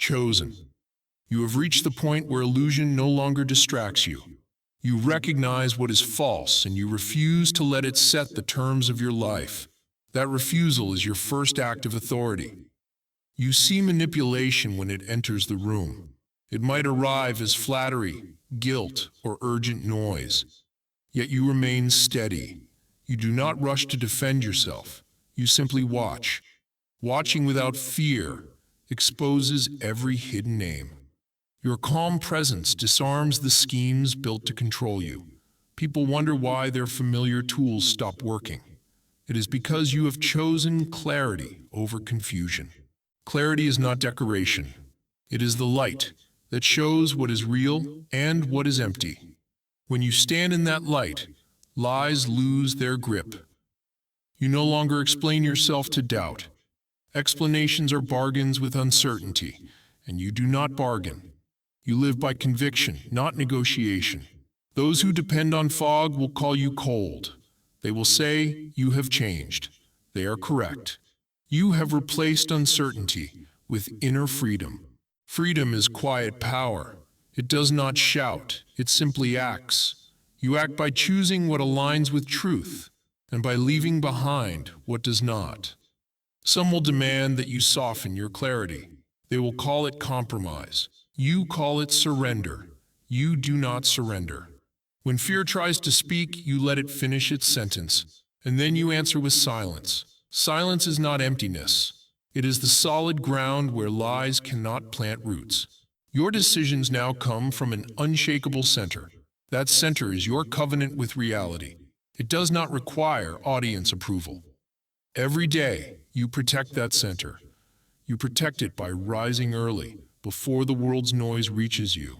Chosen. You have reached the point where illusion no longer distracts you. You recognize what is false and you refuse to let it set the terms of your life. That refusal is your first act of authority. You see manipulation when it enters the room. It might arrive as flattery, guilt, or urgent noise. Yet you remain steady. You do not rush to defend yourself. You simply watch. Watching without fear exposes every hidden aim. Your calm presence disarms the schemes built to control you. People wonder why their familiar tools stop working. It is because you have chosen clarity over confusion. Clarity is not decoration. It is the light that shows what is real and what is empty. When you stand in that light, lies lose their grip. You no longer explain yourself to doubt. Explanations are bargains with uncertainty, and you do not bargain. You live by conviction, not negotiation. Those who depend on fog will call you cold. They will say, you have changed. They are correct. You have replaced uncertainty with inner freedom. Freedom is quiet power. It does not shout, it simply acts. You act by choosing what aligns with truth, and by leaving behind what does not. Some will demand that you soften your clarity. They will call it compromise. You call it surrender. You do not surrender. When fear tries to speak, you let it finish its sentence, and then you answer with silence. Silence is not emptiness. It is the solid ground where lies cannot plant roots. Your decisions now come from an unshakable center. That center is your covenant with reality. It does not require audience approval. Every day, you protect that center. You protect it by rising early, before the world's noise reaches you.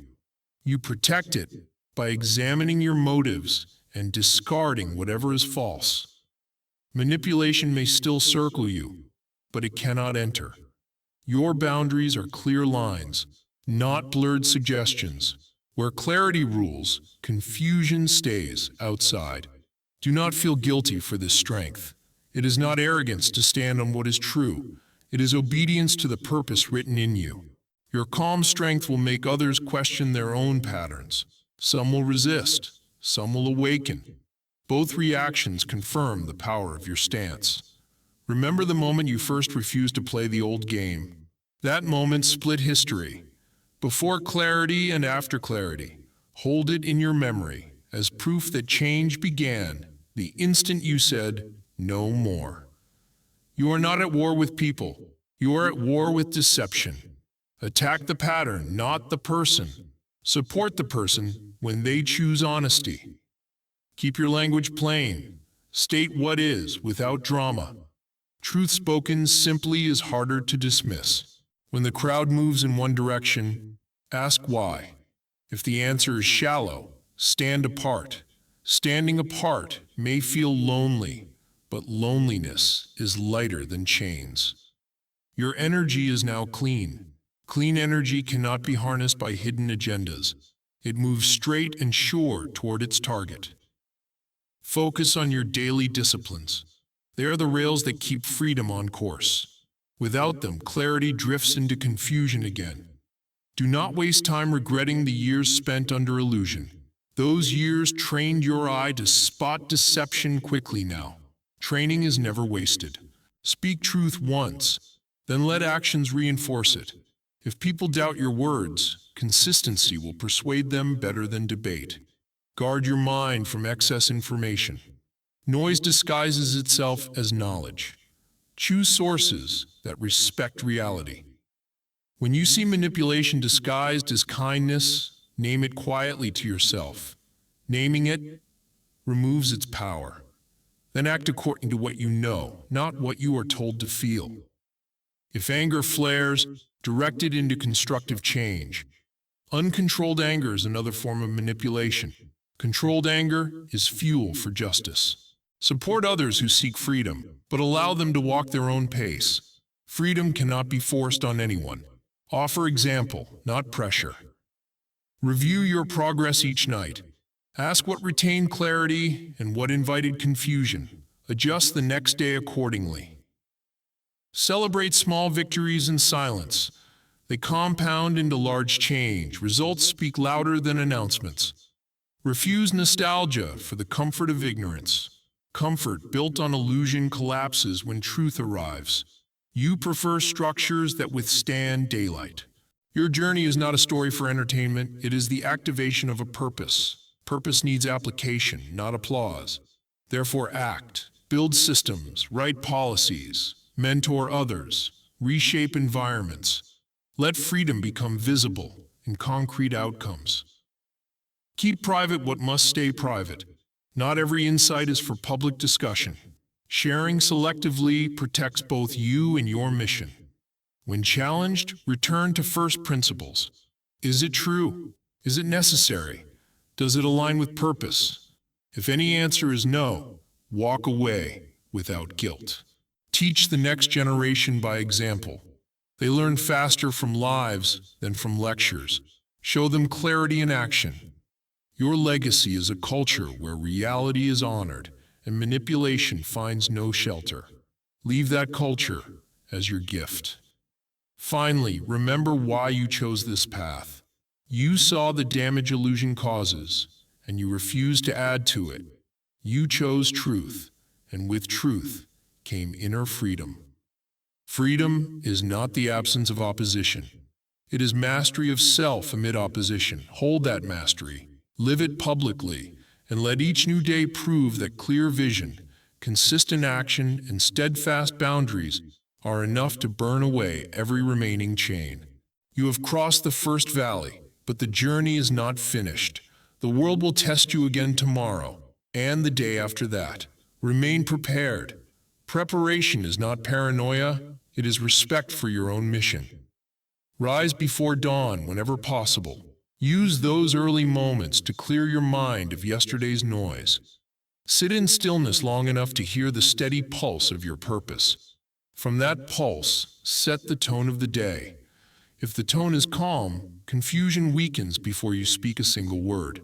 You protect it by examining your motives and discarding whatever is false. Manipulation may still circle you, but it cannot enter. Your boundaries are clear lines, not blurred suggestions. Where clarity rules, confusion stays outside. Do not feel guilty for this strength. It is not arrogance to stand on what is true. It is obedience to the purpose written in you. Your calm strength will make others question their own patterns. Some will resist, some will awaken. Both reactions confirm the power of your stance. Remember the moment you first refused to play the old game. That moment split history. Before clarity and after clarity, hold it in your memory as proof that change began the instant you said, no more. You are not at war with people. You are at war with deception. Attack the pattern, not the person. Support the person when they choose honesty. Keep your language plain. State what is without drama. Truth spoken simply is harder to dismiss. When the crowd moves in one direction, ask why. If the answer is shallow, stand apart. Standing apart may feel lonely, but loneliness is lighter than chains. Your energy is now clean. Clean energy cannot be harnessed by hidden agendas. It moves straight and sure toward its target. Focus on your daily disciplines. They are the rails that keep freedom on course. Without them, clarity drifts into confusion again. Do not waste time regretting the years spent under illusion. Those years trained your eye to spot deception quickly now. Training is never wasted. Speak truth once, then let actions reinforce it. If people doubt your words, consistency will persuade them better than debate. Guard your mind from excess information. Noise disguises itself as knowledge. Choose sources that respect reality. When you see manipulation disguised as kindness, name it quietly to yourself. Naming it removes its power. Then act according to what you know, not what you are told to feel. If anger flares, direct it into constructive change. Uncontrolled anger is another form of manipulation. Controlled anger is fuel for justice. Support others who seek freedom, but allow them to walk their own pace. Freedom cannot be forced on anyone. Offer example, not pressure. Review your progress each night. Ask what retained clarity and what invited confusion. Adjust the next day accordingly. Celebrate small victories in silence. They compound into large change. Results speak louder than announcements. Refuse nostalgia for the comfort of ignorance. Comfort built on illusion collapses when truth arrives. You prefer structures that withstand daylight. Your journey is not a story for entertainment, it is the activation of a purpose. Purpose needs application, not applause. Therefore act, build systems, write policies, mentor others, reshape environments. Let freedom become visible in concrete outcomes. Keep private what must stay private. Not every insight is for public discussion. Sharing selectively protects both you and your mission. When challenged, return to first principles. Is it true? Is it necessary? Does it align with purpose? If any answer is no, walk away without guilt. Teach the next generation by example. They learn faster from lives than from lectures. Show them clarity in action. Your legacy is a culture where reality is honored and manipulation finds no shelter. Leave that culture as your gift. Finally, remember why you chose this path. You saw the damage illusion causes, and you refused to add to it. You chose truth, and with truth came inner freedom. Freedom is not the absence of opposition. It is mastery of self amid opposition. Hold that mastery, live it publicly, and let each new day prove that clear vision, consistent action, and steadfast boundaries are enough to burn away every remaining chain. You have crossed the first valley, but the journey is not finished. The world will test you again tomorrow, and the day after that. Remain prepared. Preparation is not paranoia, it is respect for your own mission. Rise before dawn whenever possible. Use those early moments to clear your mind of yesterday's noise. Sit in stillness long enough to hear the steady pulse of your purpose. From that pulse, set the tone of the day. If the tone is calm, confusion weakens before you speak a single word.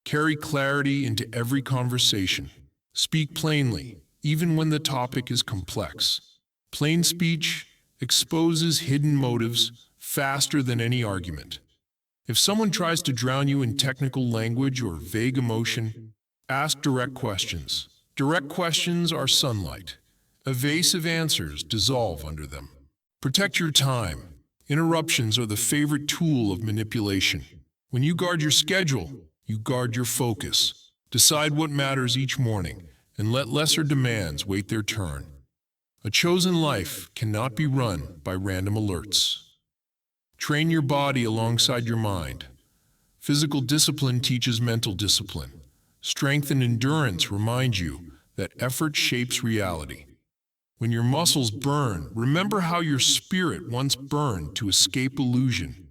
Carry clarity into every conversation. Speak plainly, even when the topic is complex. Plain speech exposes hidden motives faster than any argument. If someone tries to drown you in technical language or vague emotion, ask direct questions. Direct questions are sunlight. Evasive answers dissolve under them. Protect your time. Interruptions are the favorite tool of manipulation. When you guard your schedule, you guard your focus. Decide what matters each morning, and let lesser demands wait their turn. A chosen life cannot be run by random alerts. Train your body alongside your mind. Physical discipline teaches mental discipline. Strength and endurance remind you that effort shapes reality. When your muscles burn, remember how your spirit once burned to escape illusion.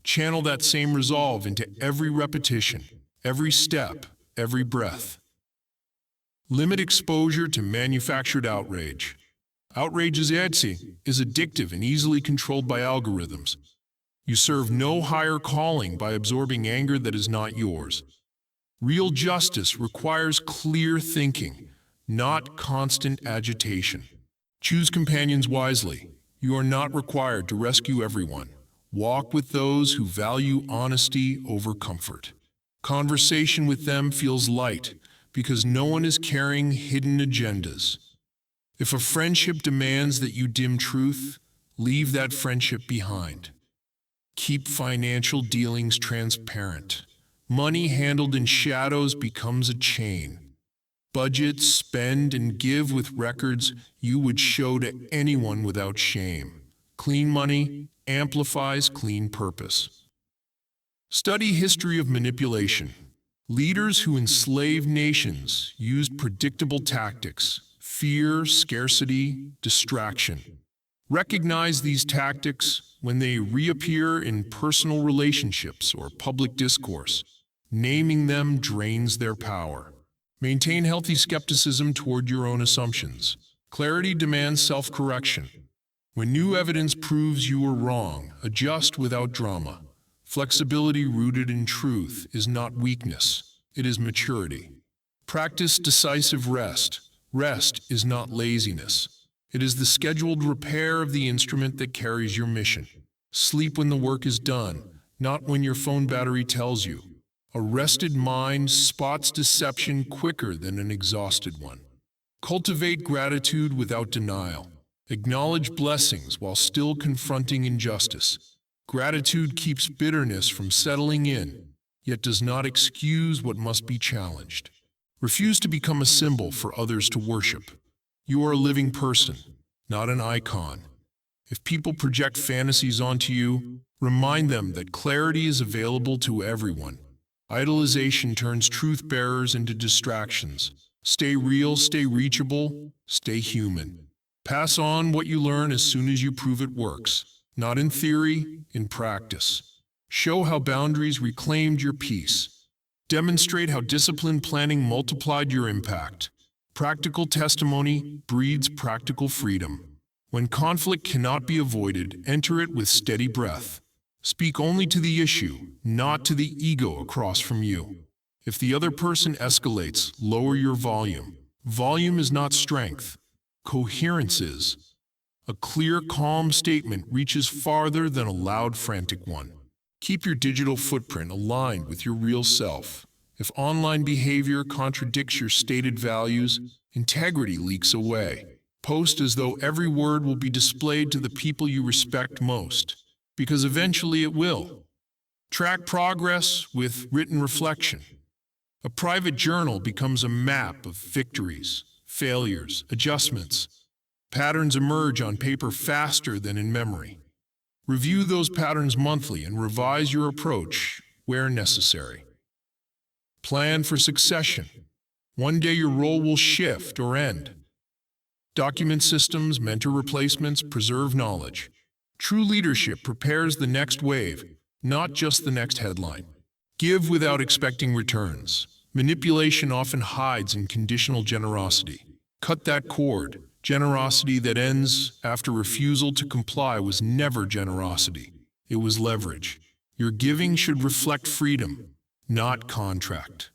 Channel that same resolve into every repetition, every step, every breath. Limit exposure to manufactured outrage. Outrage is addictive and easily controlled by algorithms. You serve no higher calling by absorbing anger that is not yours. Real justice requires clear thinking, not constant agitation. Choose companions wisely. You are not required to rescue everyone. Walk with those who value honesty over comfort. Conversation with them feels light because no one is carrying hidden agendas. If a friendship demands that you dim truth, leave that friendship behind. Keep financial dealings transparent. Money handled in shadows becomes a chain. Budget, spend, and give with records you would show to anyone without shame. Clean money amplifies clean purpose. Study history of manipulation. Leaders who enslaved nations used predictable tactics: fear, scarcity, distraction. Recognize these tactics when they reappear in personal relationships or public discourse. Naming them drains their power. Maintain healthy skepticism toward your own assumptions. Clarity demands self-correction. When new evidence proves you were wrong, adjust without drama. Flexibility rooted in truth is not weakness, it is maturity. Practice decisive rest. Rest is not laziness. It is the scheduled repair of the instrument that carries your mission. Sleep when the work is done, not when your phone battery tells you. A rested mind spots deception quicker than an exhausted one. Cultivate gratitude without denial. Acknowledge blessings while still confronting injustice. Gratitude keeps bitterness from settling in, yet does not excuse what must be challenged. Refuse to become a symbol for others to worship. You are a living person, not an icon. If people project fantasies onto you, remind them that clarity is available to everyone. Idolization turns truth-bearers into distractions. Stay real, stay reachable, stay human. Pass on what you learn as soon as you prove it works. Not in theory, in practice. Show how boundaries reclaimed your peace. Demonstrate how disciplined planning multiplied your impact. Practical testimony breeds practical freedom. When conflict cannot be avoided, enter it with steady breath. Speak only to the issue, not to the ego across from you. If the other person escalates, lower your volume. Volume is not strength. Coherence is. A clear, calm statement reaches farther than a loud, frantic one. Keep your digital footprint aligned with your real self. If online behavior contradicts your stated values, integrity leaks away. Post as though every word will be displayed to the people you respect most, because eventually it will. Track progress with written reflection. A private journal becomes a map of victories, failures, adjustments. Patterns emerge on paper faster than in memory. Review those patterns monthly and revise your approach where necessary. Plan for succession. One day your role will shift or end. Document systems, mentor replacements, preserve knowledge. True leadership prepares the next wave, not just the next headline. Give without expecting returns. Manipulation often hides in conditional generosity. Cut that cord. Generosity that ends after refusal to comply was never generosity. It was leverage. Your giving should reflect freedom, not contract.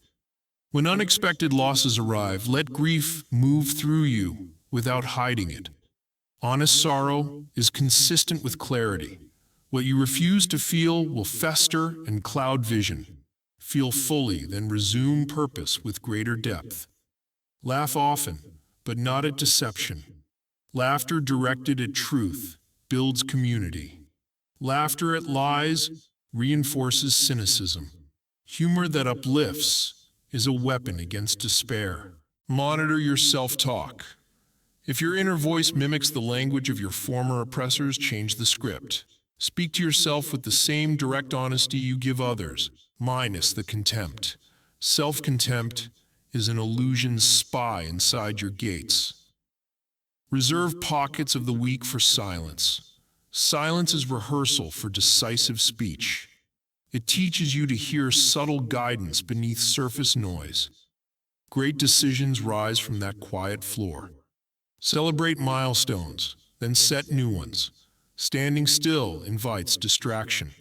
When unexpected losses arrive, let grief move through you without hiding it. Honest sorrow is consistent with clarity. What you refuse to feel will fester and cloud vision. Feel fully, then resume purpose with greater depth. Laugh often, but not at deception. Laughter directed at truth builds community. Laughter at lies reinforces cynicism. Humor that uplifts is a weapon against despair. Monitor your self-talk. If your inner voice mimics the language of your former oppressors, change the script. Speak to yourself with the same direct honesty you give others, minus the contempt. Self-contempt is an illusion spy inside your gates. Reserve pockets of the week for silence. Silence is rehearsal for decisive speech. It teaches you to hear subtle guidance beneath surface noise. Great decisions rise from that quiet floor. Celebrate milestones, then set new ones. Standing still invites distraction.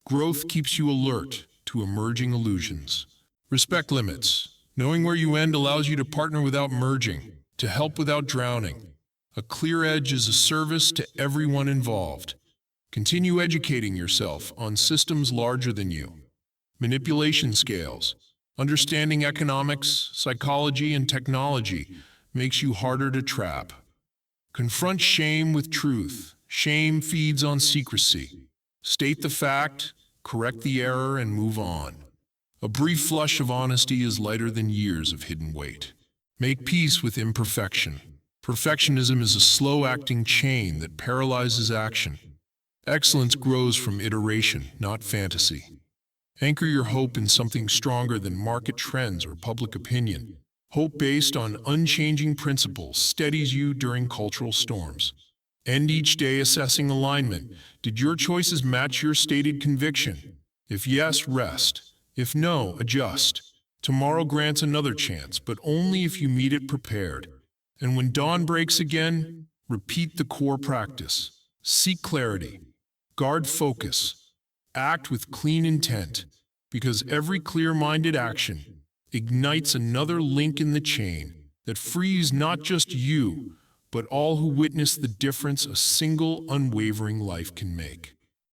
Growth keeps you alert to emerging illusions. Respect limits. Knowing where you end allows you to partner without merging, to help without drowning. A clear edge is a service to everyone involved. Continue educating yourself on systems larger than you. Manipulation scales. Understanding economics, psychology, and technology makes you harder to trap. Confront shame with truth. Shame feeds on secrecy. State the fact, correct the error, and move on. A brief flush of honesty is lighter than years of hidden weight. Make peace with imperfection. Perfectionism is a slow-acting chain that paralyzes action. Excellence grows from iteration, not fantasy. Anchor your hope in something stronger than market trends or public opinion. Hope based on unchanging principles steadies you during cultural storms. End each day assessing alignment. Did your choices match your stated conviction? If yes, rest. If no, adjust. Tomorrow grants another chance, but only if you meet it prepared. And when dawn breaks again, repeat the core practice. Seek clarity. Guard focus. Act with clean intent, because every clear-minded action ignites another link in the chain that frees not just you, but all who witness the difference a single unwavering life can make.